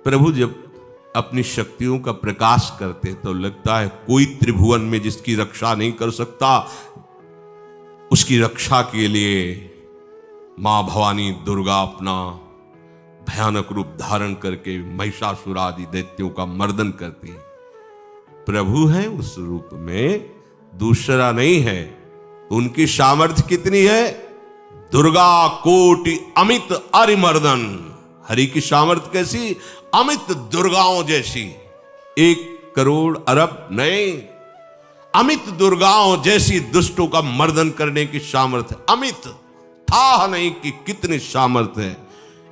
प्रभु जब अपनी शक्तियों का प्रकाश करते तो लगता है कोई त्रिभुवन में जिसकी रक्षा नहीं कर सकता, उसकी रक्षा के लिए मां भवानी दुर्गा अपना भयानक रूप धारण करके महिषासुर आदि दैत्यों का मर्दन करती है। प्रभु है उस रूप में, दूसरा नहीं है। उनकी सामर्थ्य कितनी है? दुर्गा कोटि अमित अरिमर्दन। हरि की सामर्थ्य कैसी? अमित दुर्गाओं जैसी। 1 करोड़ अरब नहीं, अमित दुर्गाओं जैसी दुष्टों का मर्दन करने की सामर्थ्य। अमित था नहीं कि कितनी सामर्थ्य है।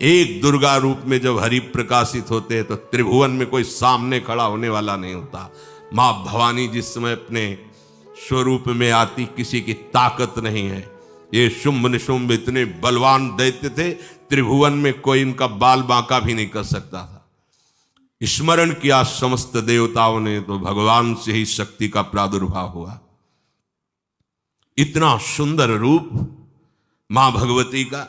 एक दुर्गा रूप में जब हरि प्रकाशित होते हैं तो त्रिभुवन में कोई सामने खड़ा होने वाला नहीं होता। मां भवानी जिस समय अपने स्वरूप में आती, किसी की ताकत नहीं है। ये शुंभ निशुंभ इतने बलवान दैत्य थे, त्रिभुवन में कोई इनका बाल बांका भी नहीं कर सकता था। स्मरण किया समस्त देवताओं ने तो भगवान से ही शक्ति का प्रादुर्भाव हुआ। इतना सुंदर रूप मां भगवती का।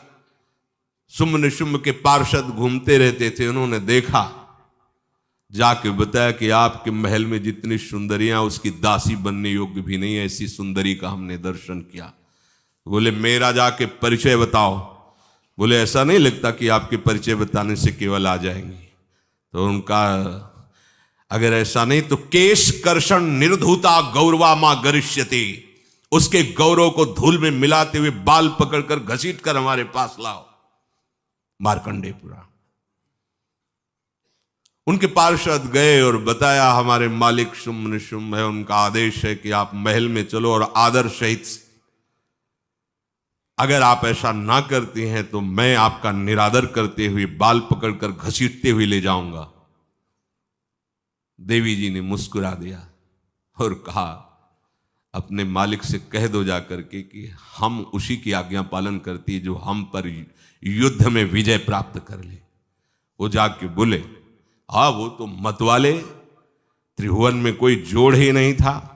शुंभ निशुंभ के पार्षद घूमते रहते थे, उन्होंने देखा, जाके बताया कि आपके महल में जितनी सुंदरियां उसकी दासी बनने योग्य भी नहीं, ऐसी सुंदरी का हमने दर्शन किया। बोले मेरा जाके परिचय बताओ। बोले ऐसा नहीं लगता कि आपके परिचय बताने से केवल आ जाएंगी। तो उनका अगर ऐसा नहीं तो केश कर्षण निर्धूता गौरवा मां गरिष्यति, उसके गौरव को धूल में मिलाते हुए बाल पकड़कर घसीट कर हमारे पास लाओ। मार्कंडेयपुरा उनके पार्षद गए और बताया हमारे मालिक शुंभ निशुंभ है, उनका आदेश है कि आप महल में चलो और आदर सहित, अगर आप ऐसा ना करती हैं तो मैं आपका निरादर करते हुए बाल पकड़कर घसीटते हुए ले जाऊंगा। देवी जी ने मुस्कुरा दिया और कहा अपने मालिक से कह दो जाकर के कि हम उसी की आज्ञा पालन करती जो हम पर युद्ध में विजय प्राप्त कर ले। वो जाके बोले हाँ वो तो मतवाले, त्रिभुवन में कोई जोड़ ही नहीं था।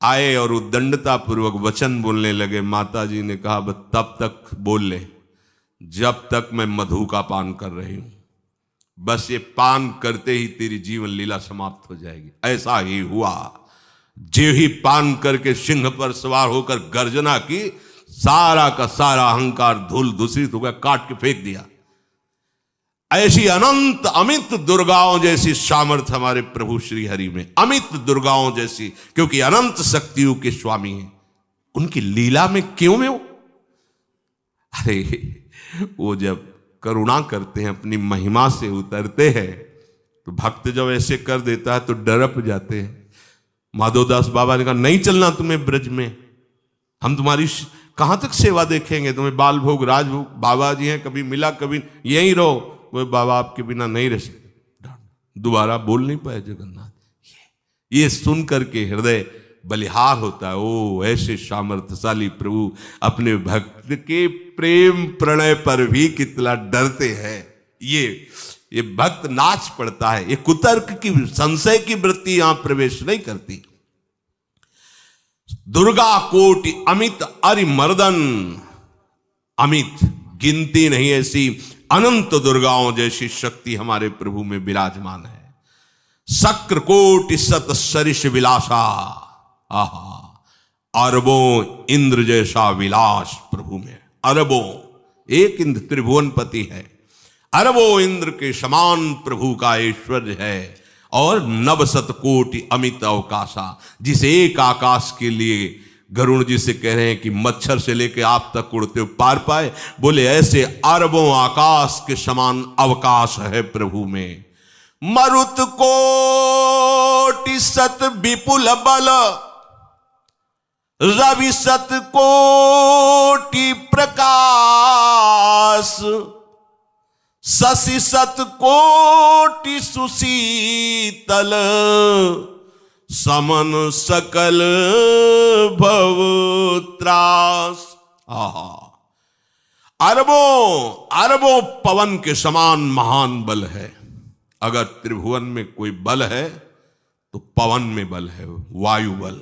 आए और उद्दंडता पूर्वक वचन बोलने लगे। माता जी ने कहा बस तब तक बोल ले जब तक मैं मधु का पान कर रही हूं, बस ये पान करते ही तेरी जीवन लीला समाप्त हो जाएगी। ऐसा ही हुआ। जो ही पान करके सिंह पर सवार होकर गर्जना की, सारा का सारा अहंकार धूल दूषित हो गया, काट के फेंक दिया। ऐसी अनंत अमित दुर्गाओं जैसी सामर्थ्य हमारे प्रभु श्री हरि में, अमित दुर्गाओं जैसी, क्योंकि अनंत शक्तियों के स्वामी हैं। उनकी लीला में क्यों में हो? अरे वो जब करुणा करते हैं, अपनी महिमा से उतरते हैं, तो भक्त जब ऐसे कर देता है तो डरप जाते हैं। माधवदास बाबा ने कहा नहीं चलना तुम्हें ब्रज में, हम तुम्हारी कहां तक सेवा देखेंगे, तुम्हें बाल भोग राजभोग, बाबा जी हैं, कभी मिला कभी यहीं रहो। वो बाबा आपके बिना नहीं रह सकते। दोबारा बोल नहीं पाए जगन्नाथ। ये सुन करके हृदय बलिहार होता है। ओ ऐसे सामर्थ्यशाली प्रभु अपने भक्त के प्रेम प्रणय पर भी कितना डरते हैं। ये भक्त नाच पड़ता है। ये कुतर्क की, संशय की वृत्ति यहां प्रवेश नहीं करती। दुर्गा कोटि अमित अरिमर्दन, अमित गिनती नहीं ऐसी अनंत दुर्गाओं जैसी शक्ति हमारे प्रभु में विराजमान है। शक्र कोटि सत सरिष विलासा, आहा अरबों इंद्र जैसा विलास प्रभु में। अरबों, एक इंद्र त्रिभुवनपति है, अरबों इंद्र के समान प्रभु का ऐश्वर्य है। और नवशत कोटि अमित अवकाशा, जिस एक आकाश के लिए गरुड़ जी से कह रहे हैं कि मच्छर से लेके आप तक उड़ते हो पार पाए, बोले ऐसे अरबों आकाश के समान अवकाश है प्रभु में। मरुत कोटि सत विपुल बल, रवि सत कोटि प्रकाश, शशि सत कोटि सुशीतल, समन सकल भव त्रास। अरबों पवन के समान महान बल है। अगर त्रिभुवन में कोई बल है तो पवन में बल है, वायु बल।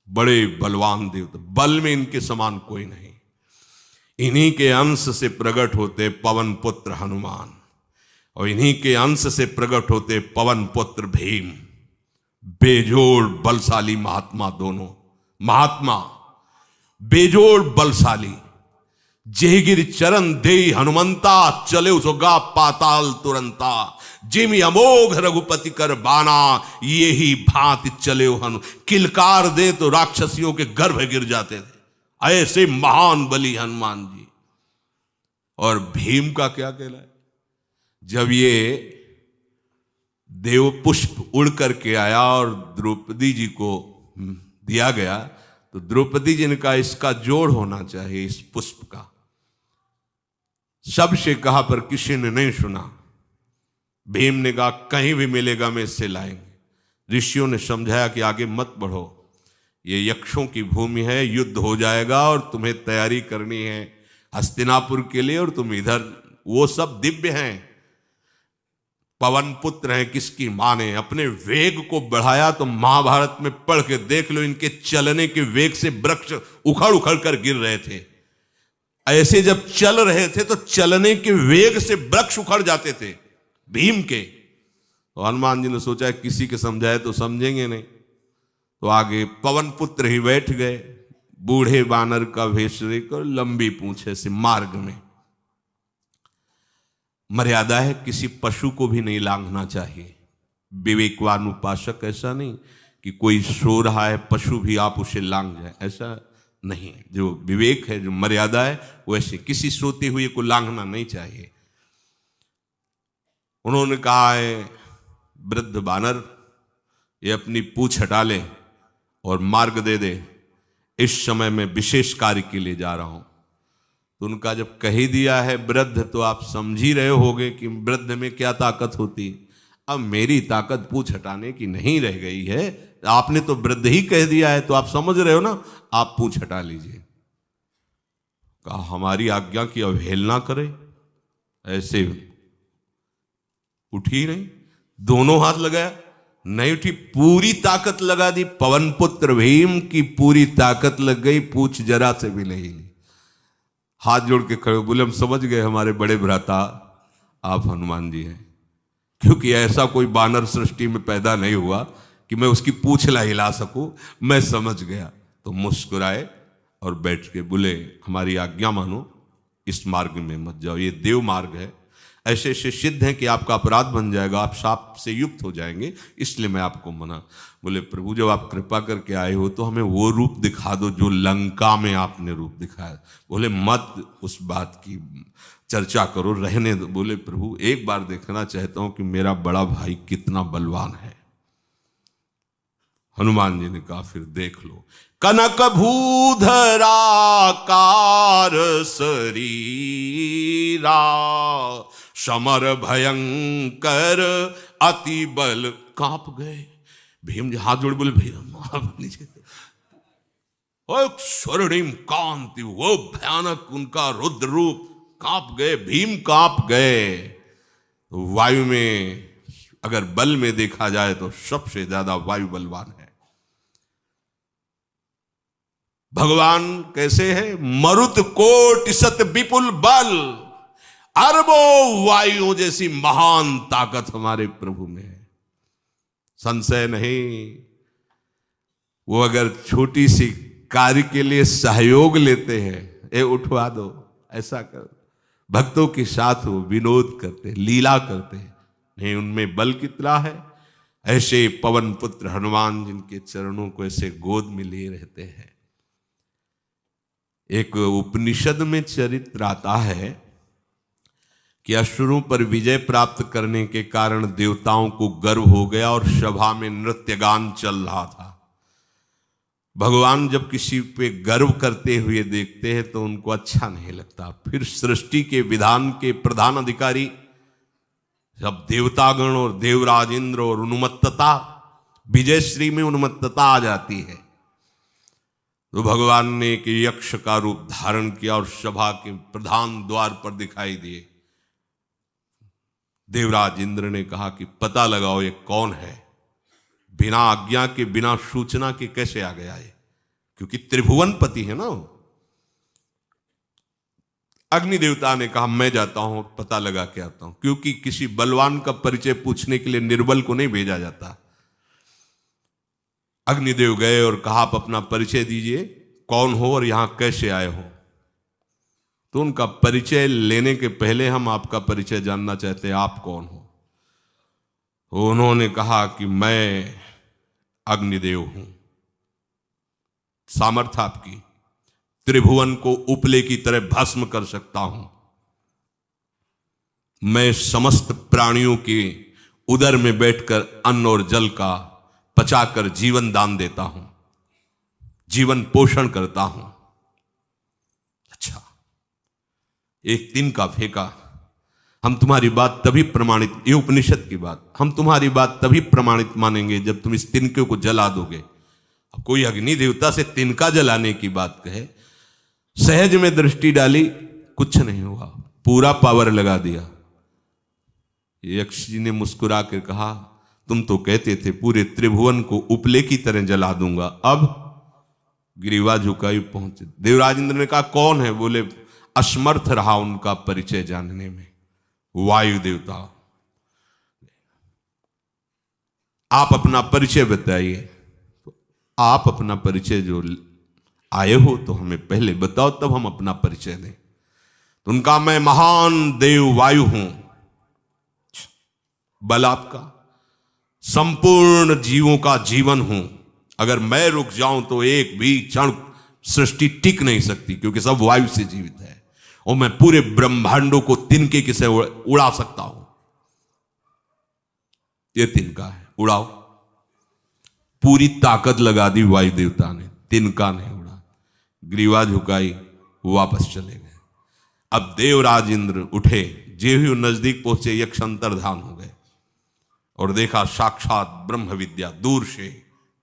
बड़े बलवान देवता, बल में इनके समान कोई नहीं। इन्हीं के अंश से प्रकट होते पवन पुत्र हनुमान। और इन्हीं के अंश से प्रकट होते पवन पुत्र भीम, बेजोड़ बलशाली महात्मा। दोनों महात्मा बेजोड़ बलशाली। जेहगिर चरण दे हनुमंता, चले उसोगा पाताल तुरंता। जिम अमोघ रघुपति कर बाना, ये ही भांति चले हनु। किलकार दे तो राक्षसियों के गर्भ गिर जाते थे, ऐसे महान बली हनुमान जी। और भीम का क्या कहना है? जब ये देव पुष्प उड़ करके आया और द्रौपदी जी को दिया गया, तो द्रौपदी जी ने कहा इसका जोड़ होना चाहिए, इस पुष्प का। सबसे कहा पर किसी ने नहीं सुना। भीम ने कहा कहीं भी मिलेगा मैं इससे लाएंगे। ऋषियों ने समझाया कि आगे मत बढ़ो, ये यक्षों की भूमि है, युद्ध हो जाएगा और तुम्हें तैयारी करनी है हस्तिनापुर के लिए, और तुम इधर, वो सब दिव्य हैं, पवन पुत्र हैं, किसकी माने। अपने वेग को बढ़ाया तो महाभारत में पढ़ के देख लो, इनके चलने के वेग से वृक्ष उखड़ उखड़ कर गिर रहे थे। ऐसे जब चल रहे थे तो चलने के वेग से वृक्ष उखड़ जाते थे भीम के। तो हनुमान जी ने सोचा किसी के समझाए तो समझेंगे नहीं, तो आगे पवन पुत्र ही बैठ गए, बूढ़े बानर का वेश लेकर, लंबी पूंछे से। मार्ग में मर्यादा है, किसी पशु को भी नहीं लांघना चाहिए। विवेकवान उपासक ऐसा नहीं कि कोई सो रहा है पशु भी आप उसे लांघ जाए, ऐसा नहीं। जो विवेक है, जो मर्यादा है, वैसे किसी सोते हुए को लांघना नहीं चाहिए। उन्होंने कहा है वृद्ध बानर, ये अपनी पूंछ हटा ले और मार्ग दे दे, इस समय मैं विशेष कार्य के लिए जा रहा हूं। तो उनका जब कह ही दिया है वृद्ध, तो आप समझ ही रहे होगे कि वृद्ध में क्या ताकत होती। अब मेरी ताकत पूंछ हटाने की नहीं रह गई है, आपने तो वृद्ध ही कह दिया है, तो आप समझ रहे हो ना, आप पूंछ हटा लीजिए। कहा हमारी आज्ञा की अवहेलना करे, ऐसे उठी नहीं, दोनों हाथ लगाया, नहीं उठी, पूरी ताकत लगा दी। पवन पुत्र भीम की पूरी ताकत लग गई, पूंछ जरा से भी नहीं ली। हाथ जोड़ के खड़े बोले हम समझ गए हमारे बड़े भ्राता आप हनुमान जी हैं, क्योंकि ऐसा कोई बानर सृष्टि में पैदा नहीं हुआ कि मैं उसकी पूंछ ला हिला सकूं। मैं समझ गया। तो मुस्कुराए और बैठ के बोले हमारी आज्ञा मानो, इस मार्ग में मत जाओ, ये देव मार्ग है, ऐसे ऐसे सिद्ध हैं कि आपका अपराध बन जाएगा, आप शाप से युक्त हो जाएंगे, इसलिए मैं आपको मना। बोले प्रभु जब आप कृपा करके आए हो तो हमें वो रूप दिखा दो जो लंका में आपने रूप दिखाया। बोले मत उस बात की चर्चा करो, रहने दो। बोले प्रभु एक बार देखना चाहता हूं कि मेरा बड़ा भाई कितना बलवान है। हनुमान जी ने कहा फिर देख लो। कनक भूधरा कार शरीरा, समर भयंकर अति बल। कांप गए भीम जी, हाथ जोड़ बोले भैया नीचे। स्वर्णिम कांति, वो भयानक उनका रुद्र रूप, कांप गए भीम, कांप गए। वायु में अगर बल में देखा जाए तो सबसे ज्यादा वायु बलवान है। भगवान कैसे है? मरुत कोट सत विपुल बल, अरबों वायुओं जैसी महान ताकत हमारे प्रभु में है, संशय नहीं। वो अगर छोटी सी कार्य के लिए सहयोग लेते हैं, ए उठवा दो, ऐसा कर, भक्तों के साथ वो विनोद करते, लीला करते, नहीं उनमें बल कितना है। ऐसे पवन पुत्र हनुमान जिनके चरणों को ऐसे गोद में लिए रहते हैं। एक उपनिषद में चरित्र आता है कि असुरों पर विजय प्राप्त करने के कारण देवताओं को गर्व हो गया और सभा में नृत्य गान चल रहा था। भगवान जब किसी पे गर्व करते हुए देखते हैं तो उनको अच्छा नहीं लगता। फिर सृष्टि के विधान के प्रधान अधिकारी सब देवतागण और देवराज इंद्र और उन्मत्तता, विजयश्री में उन्मत्तता आ जाती है। तो भगवान ने एक यक्ष का रूप धारण किया और सभा के प्रधान द्वार पर दिखाई दिए। देवराज इंद्र ने कहा कि पता लगाओ ये कौन है, बिना आज्ञा के बिना सूचना के कैसे आ गया है, क्योंकि त्रिभुवनपति है ना। अग्नि देवता ने कहा मैं जाता हूं, पता लगा के आता हूं, क्योंकि किसी बलवान का परिचय पूछने के लिए निर्बल को नहीं भेजा जाता। अग्निदेव गए और कहा आप अपना परिचय दीजिए, कौन हो और यहां कैसे आए हो। तो उनका परिचय लेने के पहले हम आपका परिचय जानना चाहते हैं, आप कौन हो। उन्होंने कहा कि मैं अग्निदेव हूं। सामर्थ आपकी, त्रिभुवन को उपले की तरह भस्म कर सकता हूं। मैं समस्त प्राणियों के उदर में बैठकर अन्न और जल का पचाकर जीवन दान देता हूं, जीवन पोषण करता हूं। अच्छा, एक तिनका फेंका, हम तुम्हारी बात तभी प्रमाणित, ये उपनिषद की बात, हम तुम्हारी बात तभी प्रमाणित मानेंगे जब तुम इस तिनके को जला दोगे। अब कोई अग्नि देवता से तिनका जलाने की बात कहे, सहज में दृष्टि डाली, कुछ नहीं हुआ, पूरा पावर लगा दिया। यक्ष जी ने मुस्कुरा कर कहा तुम तो कहते थे पूरे त्रिभुवन को उपले की तरह जला दूंगा, अब ग्रीवा झुकाई पहुंचे। देवराज इंद्र ने कहा कौन है? बोले असमर्थ रहा उनका परिचय जानने में, वायु देवता। आप अपना परिचय बताइए। तो आप अपना परिचय जो आए हो तो हमें पहले बताओ, तब हम अपना परिचय दें। तो उनका मैं महान देव वायु हूं। बल आपका, संपूर्ण जीवों का जीवन हूं। अगर मैं रुक जाऊं तो एक भी क्षण सृष्टि टिक नहीं सकती, क्योंकि सब वायु से जीवित है। और मैं पूरे ब्रह्मांडों को तिनके से उड़ा सकता हूं। ये तिनका है, उड़ाओ। पूरी ताकत लगा दी वायु देवता ने, तिनका नहीं उड़ा। ग्रीवा झुकाई, वापस चले गए। अब देवराज इंद्र उठे, जे ही नजदीक पहुंचे यक्ष अंतर्धान हो गए और देखा साक्षात ब्रह्म विद्या दूर से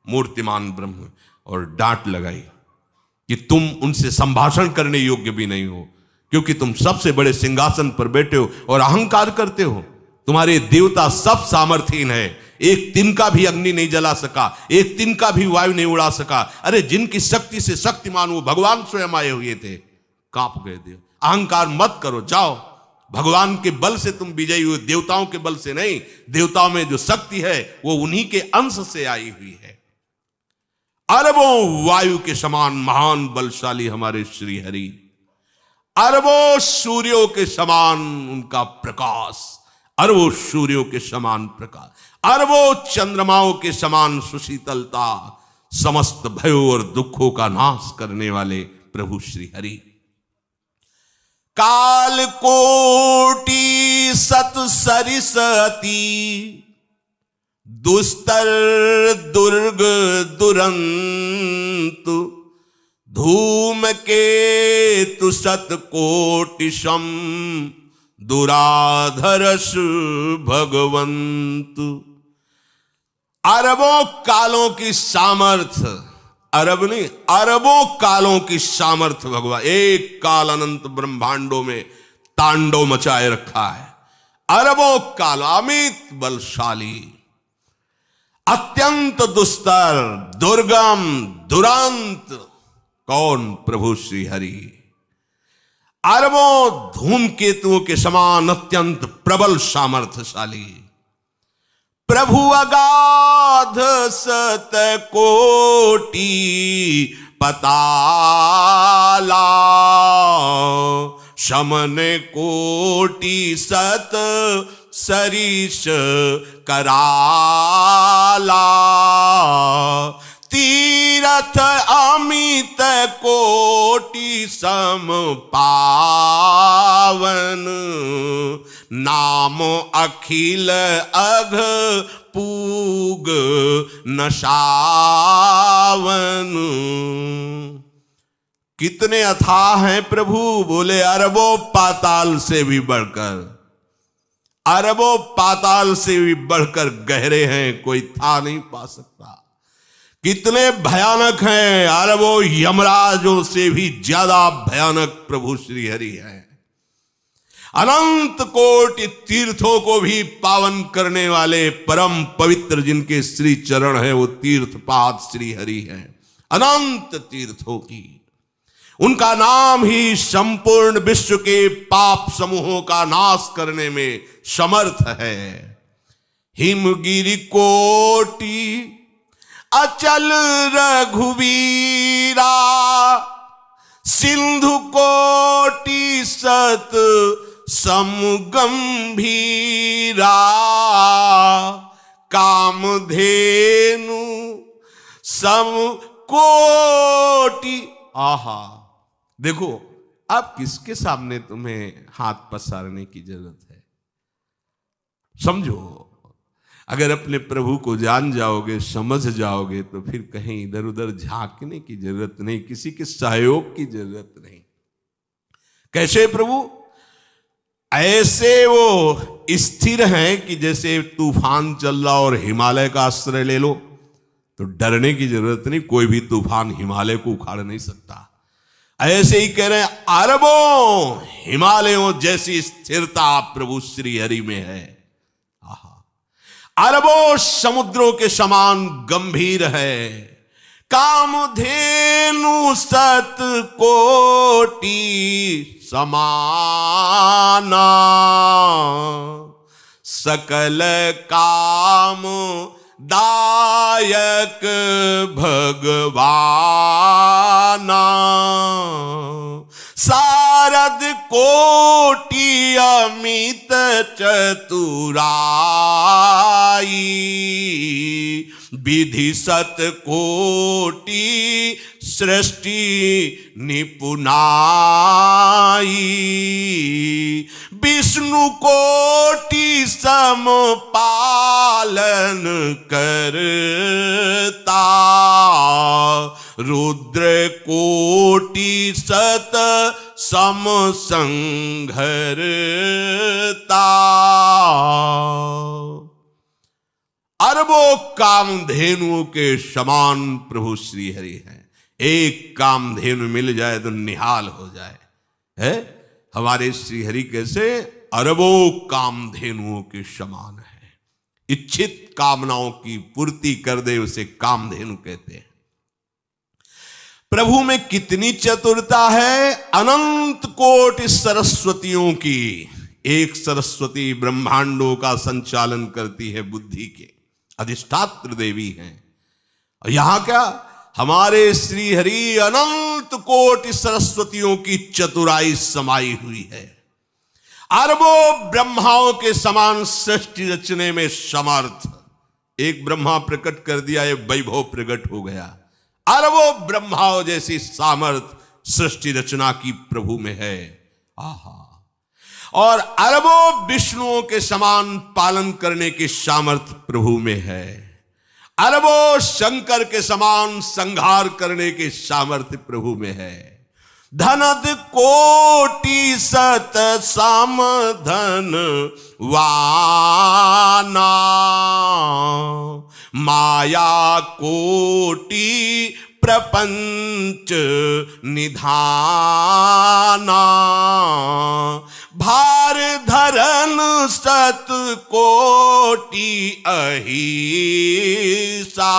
मूर्तिमान ब्रह्म, और डांट लगाई कि तुम उनसे संभाषण करने योग्य भी नहीं हो, क्योंकि तुम सबसे बड़े सिंहासन पर बैठे हो और अहंकार करते हो। तुम्हारे देवता सब सामर्थ्यहीन है, एक तिनका भी अग्नि नहीं जला सका, एक तिनका भी वायु नहीं उड़ा सका। अरे जिनकी शक्ति से शक्तिमान वो भगवान स्वयं आए हुए थे, कांप गए देव। अहंकार मत करो, जाओ। भगवान के बल से तुम विजयी हुए, देवताओं के बल से नहीं। देवताओं में जो शक्ति है वो उन्हीं के अंश से आई हुई है। अरबों वायु के समान महान बलशाली हमारे श्री हरि, अरबों सूर्यों के समान उनका प्रकाश, अरबों सूर्यों के समान प्रकाश, अरबों चंद्रमाओं के समान सुशीतलता, समस्त भयों और दुखों का नाश करने वाले प्रभु श्री हरि। काल कोटि सत सरिस अति, दुस्तर दुर्ग दुरंत, धूम के तु सत कोटि सम, दुराधरस भगवंत। अरबों कालों की सामर्थ्य, अरब नहीं अरबों कालों की सामर्थ्य भगवान, एक काल अनंत ब्रह्मांडों में तांडव मचाए रखा है। अरबों काल, अमित बलशाली, अत्यंत दुस्तर, दुर्गम, दुरांत। कौन? प्रभु श्री हरि। अरबों धूमकेतुओं के समान अत्यंत प्रबल सामर्थ्यशाली प्रभु, अगाध सत कोटि पताला, शमन कोटि सत सरिस कराला, तीरथ अमित कोटि सम पावन, नाम अखिल अघ पूग नशावन। कितने अथाह हैं प्रभु? बोले अरबों पाताल से भी बढ़कर, अरबों पाताल से भी बढ़कर गहरे हैं, कोई था नहीं पा सकता। कितने भयानक हैं? अरबों यमराजों से भी ज्यादा भयानक प्रभु श्री हरि हैं। अनंत कोटि तीर्थों को भी पावन करने वाले परम पवित्र जिनके श्री चरण है, वो तीर्थपाद श्री हरि हैं। अनंत तीर्थों की उनका नाम ही संपूर्ण विश्व के पाप समूहों का नाश करने में समर्थ है। हिमगिरि कोटि अचल रघुवीरा, सिंधु कोटि सत समगंभीरा, कामधेनु सम कोटि। आहा, देखो अब किसके सामने तुम्हें हाथ पसारने की जरूरत है? समझो, अगर अपने प्रभु को जान जाओगे, समझ जाओगे, तो फिर कहीं इधर उधर झांकने की जरूरत नहीं, किसी के सहयोग की जरूरत नहीं। कैसे प्रभु? ऐसे वो स्थिर हैं कि जैसे तूफान चल रहा और हिमालय का आश्रय ले लो तो डरने की जरूरत नहीं, कोई भी तूफान हिमालय को उखाड़ नहीं सकता। ऐसे ही कह रहे हैं, अरबों हिमालयों जैसी स्थिरता प्रभु श्री हरि में है। अरबों समुद्रों के समान गंभीर है। कामधेनु सत कोटि समाना, सकल काम दायक भगवाना, सारद कोटि अमित चतुराई, विधि सत कोटि सृष्टि निपुनाई, विष्णु कोटि सम पालन करता, रुद्र कोटि सत सम संघरता। अरबों कामधेनुओं के समान प्रभु श्री हरि हैं। एक कामधेनु मिल जाए तो निहाल हो जाए। है हमारे श्री हरि कैसे? अरबों कामधेनुओं के समान है। इच्छित कामनाओं की पूर्ति कर दे उसे कामधेनु कहते हैं। प्रभु में कितनी चतुरता है! अनंत कोटि सरस्वतियों की एक सरस्वती ब्रह्मांडों का संचालन करती है, बुद्धि के अधिष्ठात्र देवी हैं। और यहां क्या, हमारे श्री हरि अनंत कोटि सरस्वतियों की चतुराई समाई हुई है। अरबों ब्रह्माओं के समान सृष्टि रचने में समर्थ। एक ब्रह्मा प्रकट कर दिया, ये वैभव प्रकट हो गया। अरबों ब्रह्माओं जैसी सामर्थ सृष्टि रचना की प्रभु में है। आहा! और अरबों विष्णुओं के समान पालन करने की सामर्थ प्रभु में है। अरबों शंकर के समान संहार करने की सामर्थ्य प्रभु में है। धनद कोटि सत समधन वाना, माया कोटि प्रपंच निधाना, भार धरन सत कोटि अहिसा,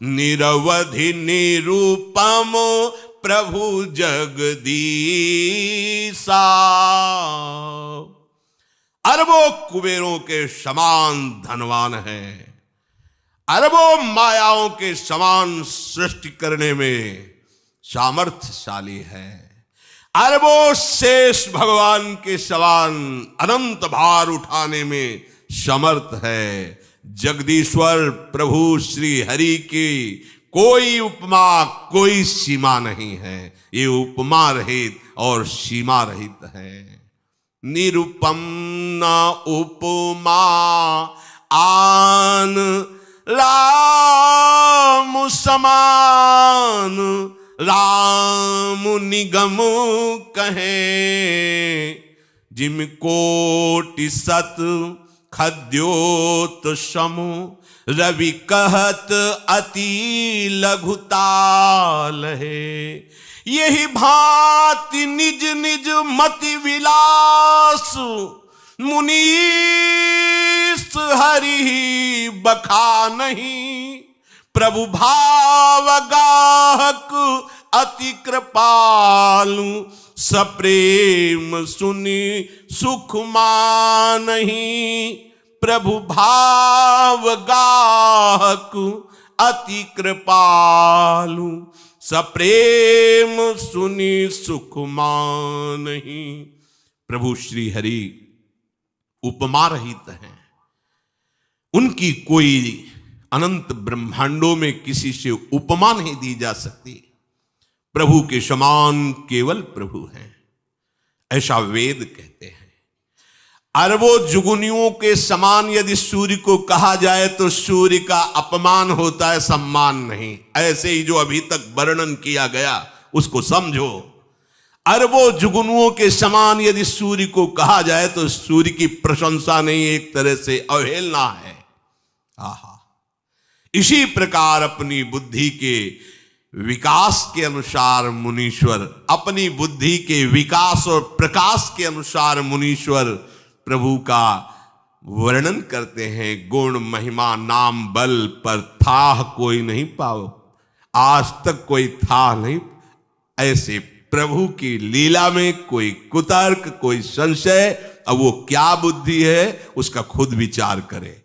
निरवधि निरूपम प्रभु जगदीसा। अरबों कुबेरों के समान धनवान है। अरबों मायाओं के समान सृष्टि करने में सामर्थ्यशाली है। अरबों शेष भगवान के समान अनंत भार उठाने में समर्थ है। जगदीश्वर प्रभु श्री हरि की कोई उपमा, कोई सीमा नहीं है। ये उपमा रहित और सीमा रहित है। निरुपम न उपमा आन राम समान, राम निगम कहे, जिम कोटि सत खद्योत समु, रवि कहत अति लघुताल है। यही भांति निज निज मति विलास, मुनीस हरि बखा नहीं। प्रभु भाव गाहक अति कृपालु, सप्रेम सुनी सुख मानहि। प्रभु भाव गाहक अति कृपालु, सप्रेम सुनी सुख मानहि। प्रभु श्री हरि उपमा रहित हैं, उनकी कोई अनंत ब्रह्मांडों में किसी से उपमा नहीं दी जा सकती। प्रभु के समान केवल प्रभु हैं, ऐसा वेद कहते हैं। अरबों जुगुनियों के समान यदि सूर्य को कहा जाए तो सूर्य का अपमान होता है, सम्मान नहीं। ऐसे ही जो अभी तक वर्णन किया गया उसको समझो। अरबों जुगनुओं के समान यदि सूर्य को कहा जाए तो सूर्य की प्रशंसा नहीं, एक तरह से अवहेलना है। आहा, इसी प्रकार अपनी बुद्धि के विकास के अनुसार मुनीश्वर, अपनी बुद्धि के विकास और प्रकाश के अनुसार मुनीश्वर प्रभु का वर्णन करते हैं। गुण महिमा नाम बल पर था कोई नहीं पाओ, आज तक कोई था नहीं। ऐसे प्रभु की लीला में कोई कुतर्क, कोई संशय, अब वो क्या बुद्धि है उसका खुद विचार करे।